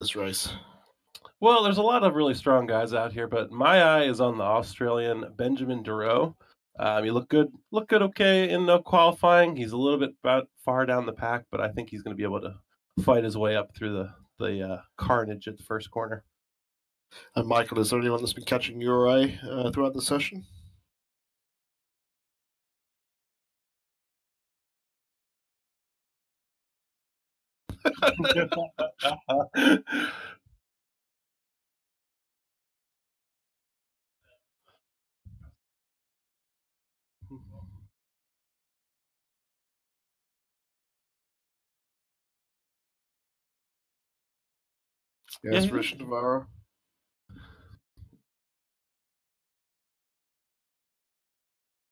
this race? Well, there's a lot of really strong guys out here, but my eye is on the Australian Benjamin Duro. He looked good, okay in the qualifying. He's a little bit far down the pack, but I think he's going to be able to fight his way up through the carnage at the first corner. And Michael, is there anyone that's been catching your eye throughout the session? Yes, Yeah, Richard Navarro.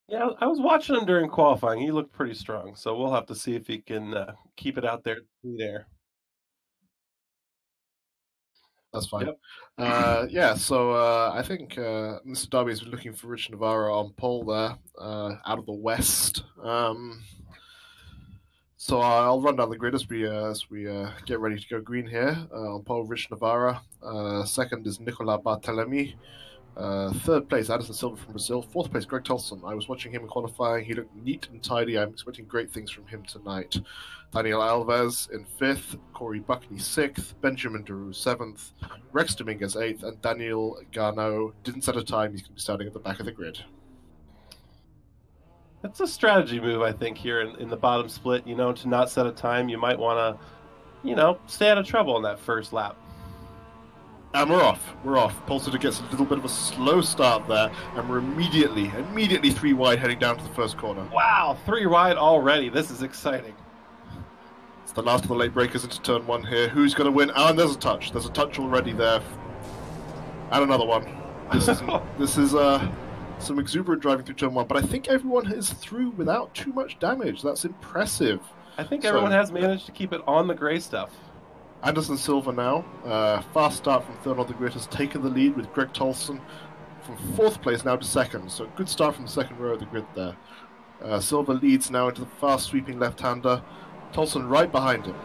yeah. I was watching him during qualifying. He looked pretty strong, so we'll have to see if he can keep it out there. That's fine. Yep. Yeah, so I think Mr. Darby has been looking for Richard Navarro on pole there, out of the west. So I'll run down the grid as we get ready to go green here. On pole, Rich Navarra. Second is Nicolas Barthelemy. Third place, Addison Silva from Brazil. Fourth place, Greg Tolson. I was watching him in qualifying. He looked neat and tidy. I'm expecting great things from him tonight. Daniel Alves in fifth, Corey Buckney sixth, Benjamin Deroux seventh, Rex Dominguez eighth, and Daniel Garneau didn't set a time. He's going to be starting at the back of the grid. It's a strategy move, I think, here in the bottom split. To not set a time, you might want to, stay out of trouble in that first lap. And we're off. Pulsar gets a little bit of a slow start there, and we're immediately 3 wide heading down to the first corner. Wow, 3 wide already. This is exciting. It's the last of the late breakers into turn 1 here. Who's going to win? Oh, and there's a touch. There's a touch already there. And another one. This is some exuberant driving through turn 1, but I think everyone is through without too much damage. That's impressive. I think everyone has managed to keep it on the gray stuff. Anderson Silva now, fast start from third on the grid, has taken the lead with Greg Tolson from fourth place now to second. So good start from the second row of the grid there. Silva leads now into the fast sweeping left-hander. Tolson right behind him.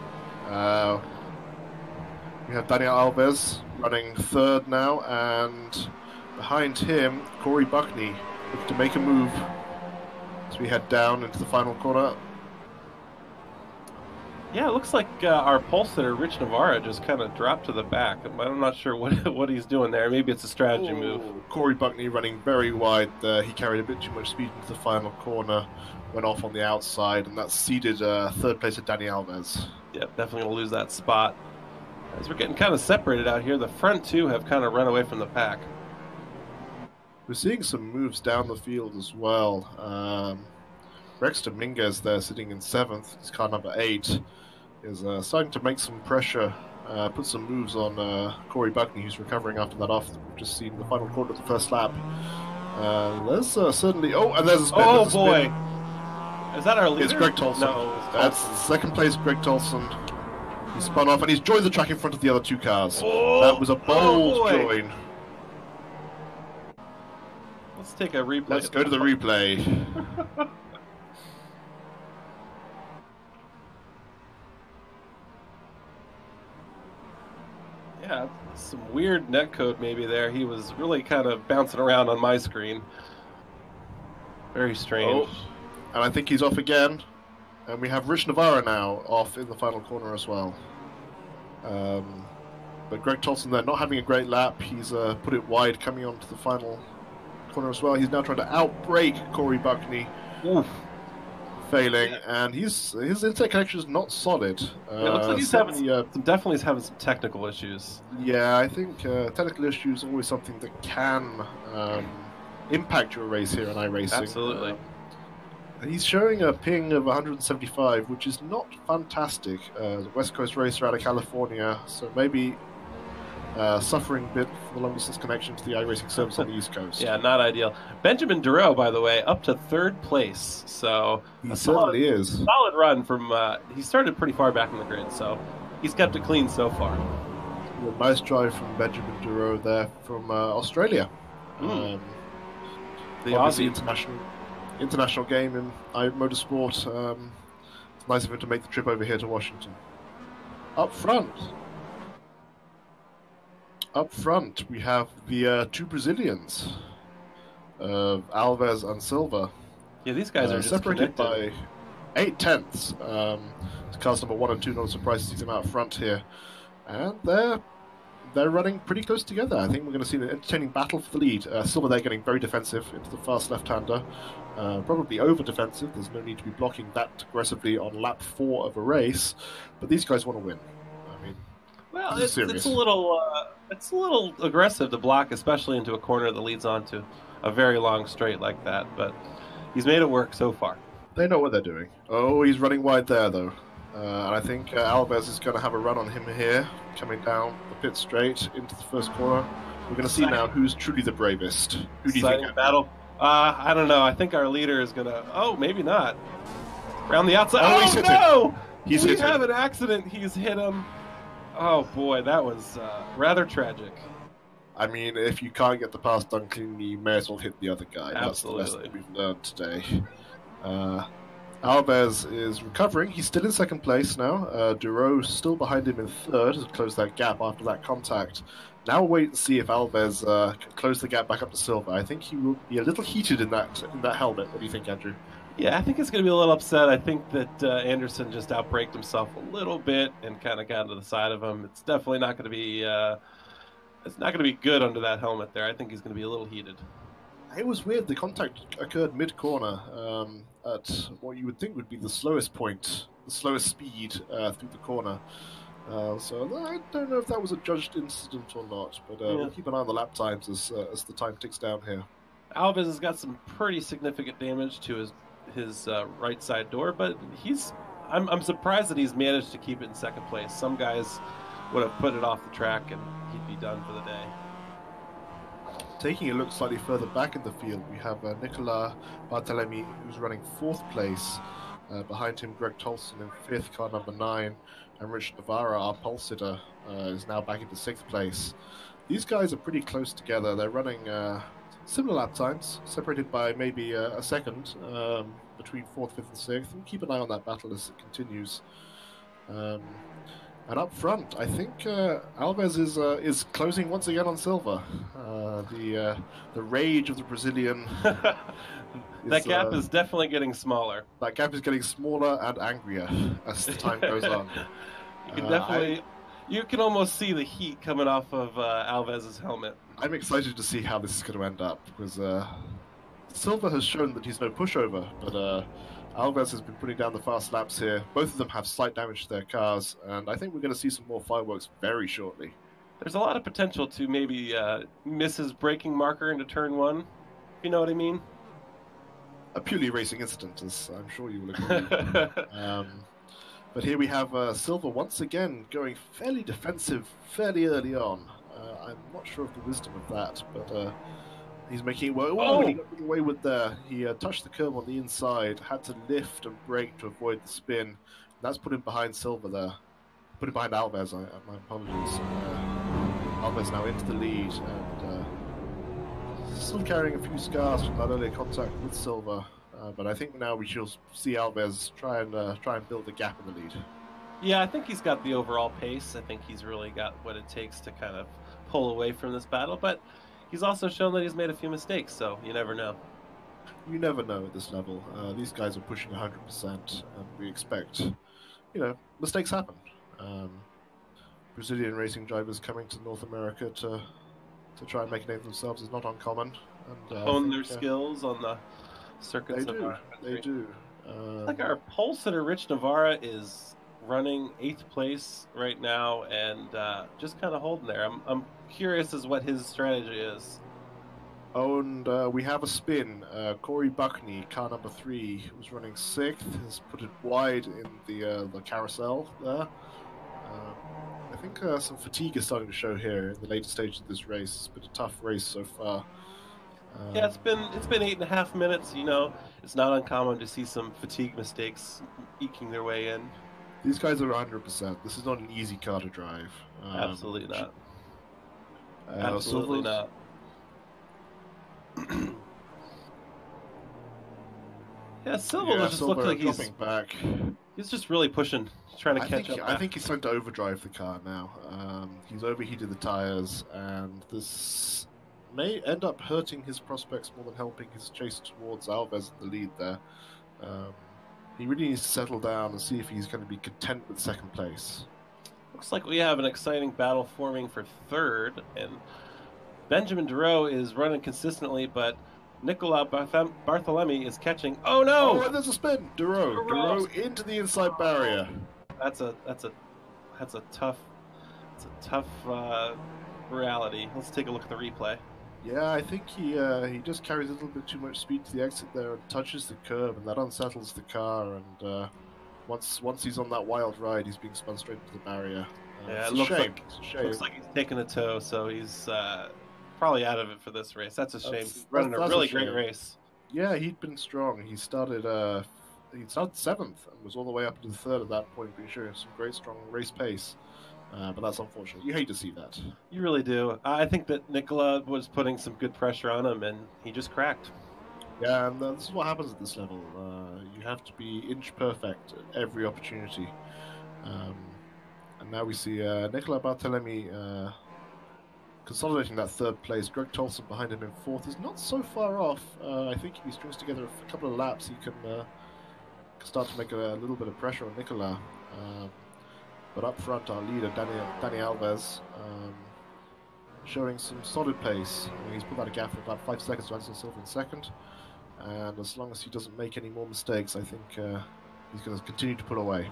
We have Daniel Alves running third now, and behind him, Corey Buckney looking to make a move as we head down into the final corner. Yeah, it looks like our pole sitter, Rich Navarra, just kind of dropped to the back. I'm not sure what he's doing there. Maybe it's a strategy move. Corey Buckney running very wide there. He carried a bit too much speed into the final corner, went off on the outside, and that ceded third place to Danny Alves. Yeah, definitely going to lose that spot. As we're getting kind of separated out here, the front two have kind of run away from the pack. We're seeing some moves down the field as well. Rex Dominguez there sitting in 7th, his car number 8, is starting to make some pressure, put some moves on Corey Buckney, who's recovering after that off. We've just seen the final quarter of the first lap. There's certainly... Oh, and there's a spin. Oh, boy. Is that our leader? It's Greg Tolson. No, That's second place, Greg Tolson. He spun off, and he's joined the track in front of the other 2 cars. Oh, that was a bold join. Let's take a replay. Let's go to the replay. Yeah, some weird netcode maybe there. He was really kind of bouncing around on my screen. Very strange. Oh, and I think he's off again. And we have Rich Navarra now off in the final corner as well. But Greg Tolson there not having a great lap. He's put it wide coming onto the final corner as well. He's now trying to outbrake Corey Buckney. Oof. Failing, and his intake connection is not solid. It looks like he's definitely having some technical issues. Yeah, I think technical issues are always something that can impact your race here in iRacing. Absolutely. He's showing a ping of 175, which is not fantastic. The West Coast racer out of California, so maybe suffering a bit for the long distance connection to the iRacing service on the East Coast. Yeah, not ideal. Benjamin Duro, by the way, up to 3rd place. So he certainly is. Solid run from. He started pretty far back in the grid, so he's kept it clean so far. A nice drive from Benjamin Duro there from Australia. The obviously Aussie international game in motorsport. It's nice of him to make the trip over here to Washington. Up front. Up front, we have the two Brazilians, Alves and Silva, Yeah, these guys are just separated connected. by 8 tenths. Cars number 1 and 2, not a surprise to see them out front here. And they're running pretty close together. I think we're going to see an entertaining battle for the lead. Silva there getting very defensive into the fast left-hander. Probably over-defensive. There's no need to be blocking that aggressively on lap 4 of a race. But these guys want to win. I mean, Well, this is it's serious. a little aggressive to block, especially into a corner that leads onto a very long straight like that. But he's made it work so far. They know what they're doing. Oh, he's running wide there, though. And I think Alves is going to have a run on him here, coming down the pit straight into the first corner. We're going to see now who's truly the bravest. Who do you think? Exciting battle. I don't know. I think our leader is going to... Oh, maybe not. Around the outside. Oh, Oh, no! He's we hit have him. an accident. He's hit him. Oh, boy. That was rather tragic. I mean, if you can't get the pass done cleanly, you may as well hit the other guy. Absolutely. That's the lesson we've learned today. Alves is recovering. He's still in second place now. Duro still behind him in third to close that gap after that contact. Now we'll wait and see if Alves can close the gap back up to Silva. I think he will be a little heated in that helmet. What do you think, Andrew? Yeah, I think he's going to be a little upset. I think that Anderson just outbraked himself a little bit and kind of got to the side of him. It's definitely not going to be it's not going to be good under that helmet there. I think he's going to be a little heated. It was weird. The contact occurred mid-corner at what you would think would be the slowest point, the slowest speed through the corner. So I don't know if that was a judged incident or not, but we'll keep an eye on the lap times as the time ticks down here. Alves has got some pretty significant damage to his right side door, but I'm surprised that he's managed to keep it in second place. Some guys would have put it off the track and he'd be done for the day. Taking a look slightly further back in the field, we have Nicola Barthelemy, who's running 4th place. Behind him, Greg Tolson in 5th, car number 9. And Rich Navarra, our pole sitter, is now back into 6th place. These guys are pretty close together. They're running similar lap times, separated by maybe a second between 4th, 5th, and 6th. We'll keep an eye on that battle as it continues. And up front, I think Alves is closing once again on Silva. The rage of the Brazilian. That gap is definitely getting smaller. That gap is getting smaller and angrier as the time goes on. You can definitely, you can almost see the heat coming off of Alves's helmet. I'm excited to see how this is going to end up because Silva has shown that he's no pushover, but Alves has been putting down the fast laps here. Both of them have slight damage to their cars, and I think we're going to see some more fireworks very shortly. There's a lot of potential to maybe miss his braking marker into turn 1, if you know what I mean. A purely racing incident, as I'm sure you will agree. But here we have Silva once again going fairly defensive fairly early on. I'm not sure of the wisdom of that, but he's making it work. Oh, he got away with there. He touched the curb on the inside, had to lift and brake to avoid the spin. That's put him behind Silva there. Put him behind Alves, my apologies. Alves now into the lead, and still carrying a few scars from that earlier contact with Silva. But I think now we shall see Alves try and build a gap in the lead. Yeah, I think he's got the overall pace. I think he's really got what it takes to kind of pull away from this battle. But he's also shown that he's made a few mistakes, so you never know. You never know at this level. These guys are pushing 100%, and we expect, mistakes happen. Brazilian racing drivers coming to North America to try and make a name for themselves is not uncommon. And hone their skills on the circuits of our country. They do. Like our pole sitter, Rich Navarra, is running 8th place right now and just kind of holding there. I'm curious as what his strategy is. Oh, and we have a spin. Corey Buckney, car number 3, was running 6th, has put it wide in the carousel there. I think some fatigue is starting to show here in the later stages of this race. It's been a tough race so far. Yeah, it's been 8.5 minutes. It's not uncommon to see some fatigue mistakes eking their way in. These guys are 100%. This is not an easy car to drive. Absolutely not. Absolutely not. Yeah, Silva just looks like he's back. He's just really pushing, trying to catch up. I think he's trying to overdrive the car now. He's overheated the tires, and this may end up hurting his prospects more than helping his chase towards Alves in the lead there. Um, he really needs to settle down and see if he's going to be content with second place. Looks like we have an exciting battle forming for third, and Benjamin Duro is running consistently, but Nicola Barthelemy is catching. Oh no! Oh, and there's a spin. Duro into the inside barrier. That's a tough reality. Let's take a look at the replay. Yeah, I think he just carries a little bit too much speed to the exit there and touches the curb, and that unsettles the car. And once he's on that wild ride, he's being spun straight into the barrier. Yeah, it looks like he's taking a tow, so he's probably out of it for this race. That's a shame. Running a really great race. Yeah, he'd been strong. He started seventh and was all the way up to the third at that point, being showing some great strong race pace. But that's unfortunate. You hate to see that. You really do. I think that Nicola was putting some good pressure on him, and he just cracked. Yeah, and this is what happens at this level. You have to be inch perfect at every opportunity. And now we see Nicola Barthelemy consolidating that third place. Greg Tolson behind him in fourth is not so far off. I think if he strings together a couple of laps, he can start to make a little bit of pressure on Nicola. But up front, our leader, Danny Alves, showing some solid pace. He's put out a gap for about 5 seconds to Anderson Silva in second. And as long as he doesn't make any more mistakes, I think he's going to continue to pull away.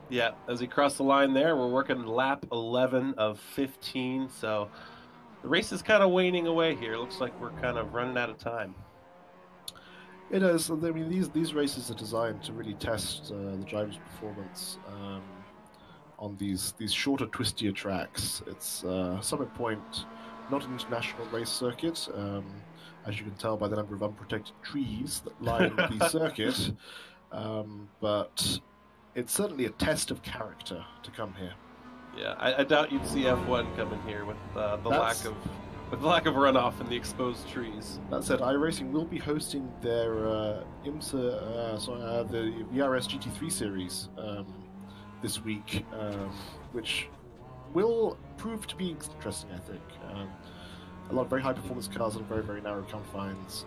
Yeah, as he crossed the line there, we're working lap 11 of 15. So the race is kind of waning away here. Looks like we're kind of running out of time. It is. I mean, these races are designed to really test the driver's performance on these shorter, twistier tracks. It's Summit Point, not an international race circuit, as you can tell by the number of unprotected trees that line the circuit. But it's certainly a test of character to come here. Yeah, I doubt you'd see F1 coming here with the lack of runoff and the exposed trees. That said, iRacing will be hosting their IMSA, the VRS GT3 series this week, which will prove to be interesting, I think. A lot of very high performance cars on very, very narrow confines.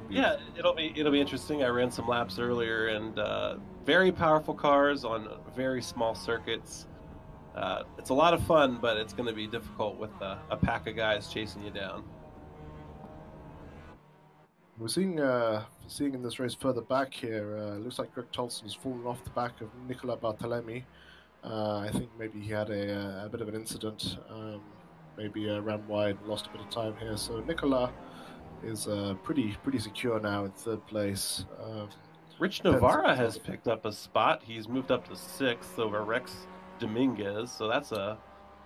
Yeah, it'll be interesting. I ran some laps earlier, and very powerful cars on very small circuits. It's a lot of fun, but it's going to be difficult with a pack of guys chasing you down. We're seeing in this race further back here, looks like Greg Tolson has fallen off the back of Nicola Barthelemy. I think maybe he had a bit of an incident, maybe ran wide and lost a bit of time here. So Nicola is pretty secure now in third place. Rich Navarra has picked up a spot. He's moved up to 6th over Rex Dominguez, so that's a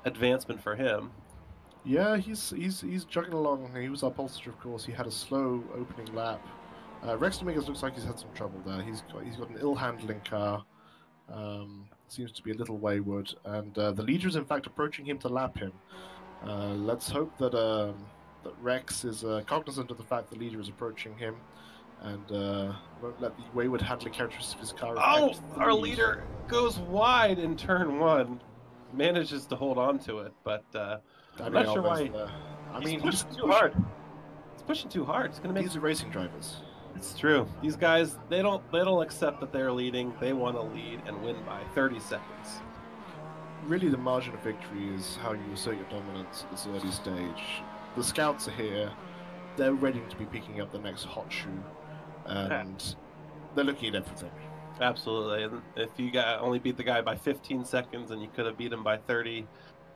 advancement for him. Yeah, he's chugging along. He was our pole sitter, of course. He had a slow opening lap. Rex Dominguez looks like he's had some trouble there. He's got an ill-handling car. Seems to be a little wayward, and the leader is in fact approaching him to lap him. Let's hope that that Rex is cognizant of the fact the leader is approaching him, and won't let the wayward handling characteristics of his car affect our leader goes wide in turn 1, manages to hold on to it, but I'm not sure why. He's pushing too hard. He's pushing too hard. It's gonna make. These are racing drivers. It's true. These guys, they don't accept that they're leading. They want to lead and win by 30 seconds. Really, the margin of victory is how you assert your dominance at this early stage. The scouts are here. They're ready to be picking up the next hot shoe, and they're looking at everything. Absolutely. And if you only beat the guy by 15 seconds and you could have beat him by 30,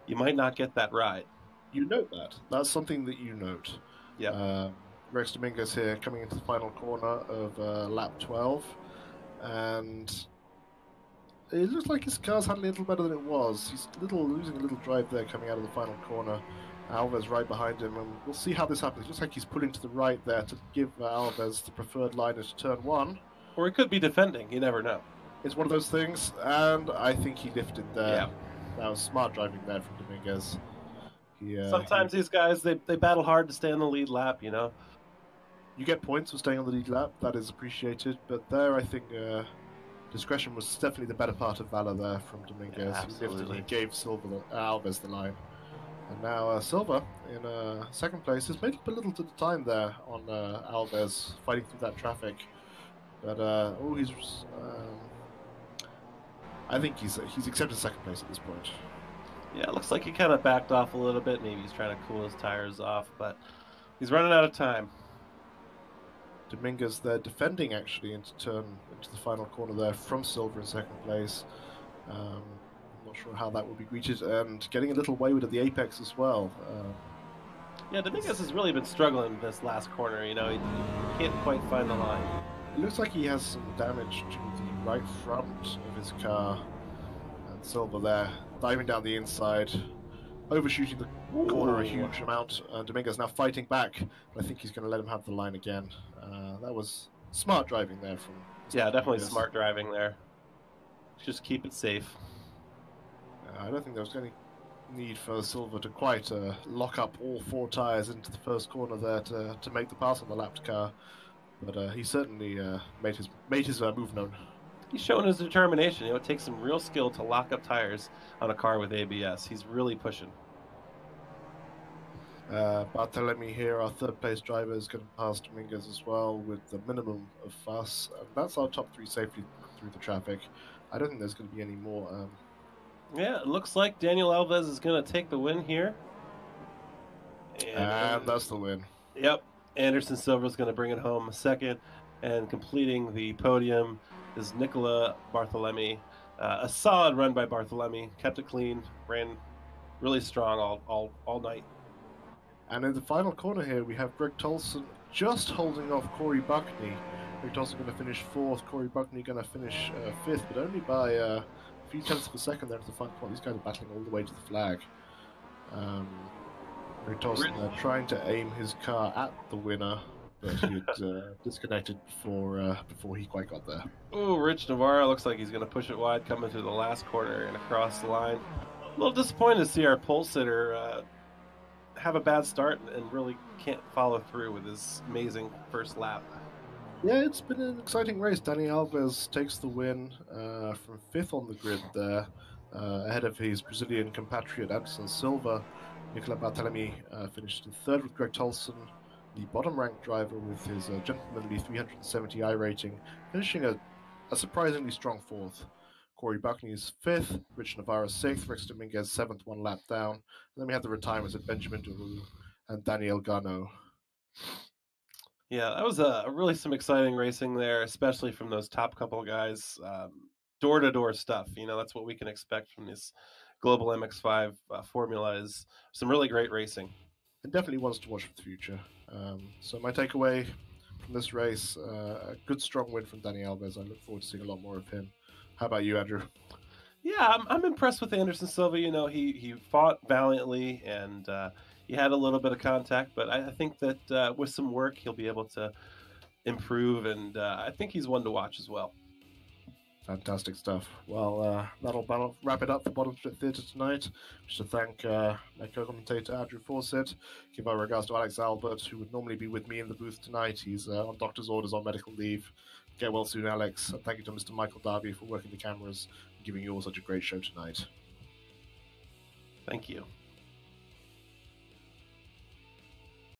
you might not get that ride. You note that. That's something that you note. Yeah. Rex Dominguez here coming into the final corner of lap 12, and it looks like his car's handling a little better than it was. He's losing a little drive there coming out of the final corner. Alves right behind him, and we'll see how this happens. It looks like he's pulling to the right there to give Alves the preferred line into turn 1. Or he could be defending. You never know. It's one of those things, and I think he lifted there. Yeah. That was smart driving there from Dominguez. Sometimes these guys, they battle hard to stay on the lead lap, you know. You get points for staying on the lead lap. That is appreciated. But there, I think discretion was definitely the better part of valor there from Yeah, Dominguez. He lifted and he absolutely. gave Alves the line. And now Silva in second place has made up a little to the time there on Alves fighting through that traffic. But I think he's accepted second place at this point. Yeah, it looks like he kind of backed off a little bit. Maybe he's trying to cool his tires off, but he's running out of time. Dominguez there defending actually into the final corner there from Silva in second place. I'm not sure how that will be greeted, and getting a little wayward at the apex as well. Yeah, Dominguez has really been struggling this last corner. You know, he can't quite find the line. It looks like he has some damage to the right front of his car, and Silva there diving down the inside, overshooting the corner a huge amount. Dominguez now fighting back, but I think he's going to let him have the line again. That was smart driving there from. Yeah, definitely smart driving there. Just keep it safe. I don't think there was any need for Silva to quite lock up all four tires into the first corner there to make the pass on the lapped car, but he certainly made his move known. He's showing his determination. You know, it takes some real skill to lock up tires on a car with ABS. He's really pushing. Bartolome here, our third place driver, is going to pass Dominguez as well with the minimum of fuss. That's our top three safely through the traffic. I don't think there's going to be any more. Yeah, it looks like Daniel Alves is going to take the win here. And that's the win. Yep. Anderson Silva is going to bring it home second, and completing the podium is Nicola Bartolome. A solid run by Bartolome. Kept it clean. Ran really strong all night. And in the final corner here, we have Greg Tolson just holding off Corey Buckney. Greg Tolson going to finish fourth. Corey Buckney going to finish fifth, but only by a few tenths of a second there to the final point. These guys are battling all the way to the flag. Greg Tolson trying to aim his car at the winner, but he had disconnected before he quite got there. Oh, Rich Navarro looks like he's going to push it wide, coming through the last corner and across the line. A little disappointed to see our pole sitter have a bad start and really can't follow through with his amazing first lap. Yeah, it's been an exciting race. Dani Alves takes the win from fifth on the grid there, ahead of his Brazilian compatriot Anderson Silva. Nicola Bartolome finished in third with Greg Tolson, the bottom-ranked driver with his gentlemanly 370i rating, finishing a surprisingly strong fourth. Corey Buckney is fifth, Rich Navarro sixth, Rex Dominguez seventh, one lap down. And then we have the retirements of Benjamin Duru and Daniel Gano. Yeah, that was really some exciting racing there, especially from those top couple of guys. Door-to-door stuff, you know, that's what we can expect from this Global MX-5 formula, is some really great racing. And definitely ones to watch for the future. So my takeaway from this race, a good strong win from Dani Alves. I look forward to seeing a lot more of him. How about you, Andrew? Yeah, I'm impressed with Anderson Silva. You know, he fought valiantly and he had a little bit of contact, but I think that with some work he'll be able to improve, and I think he's one to watch as well. Fantastic stuff. Well, that'll wrap it up for Bottom Split Theatre tonight. Just to thank my co-commentator Andrew Fawcett. Give our regards to Alex Albert, who would normally be with me in the booth tonight. He's on doctor's orders on medical leave. Get well soon, Alex. And thank you to Mr. Michael Darby for working the cameras and giving you all such a great show tonight. Thank you.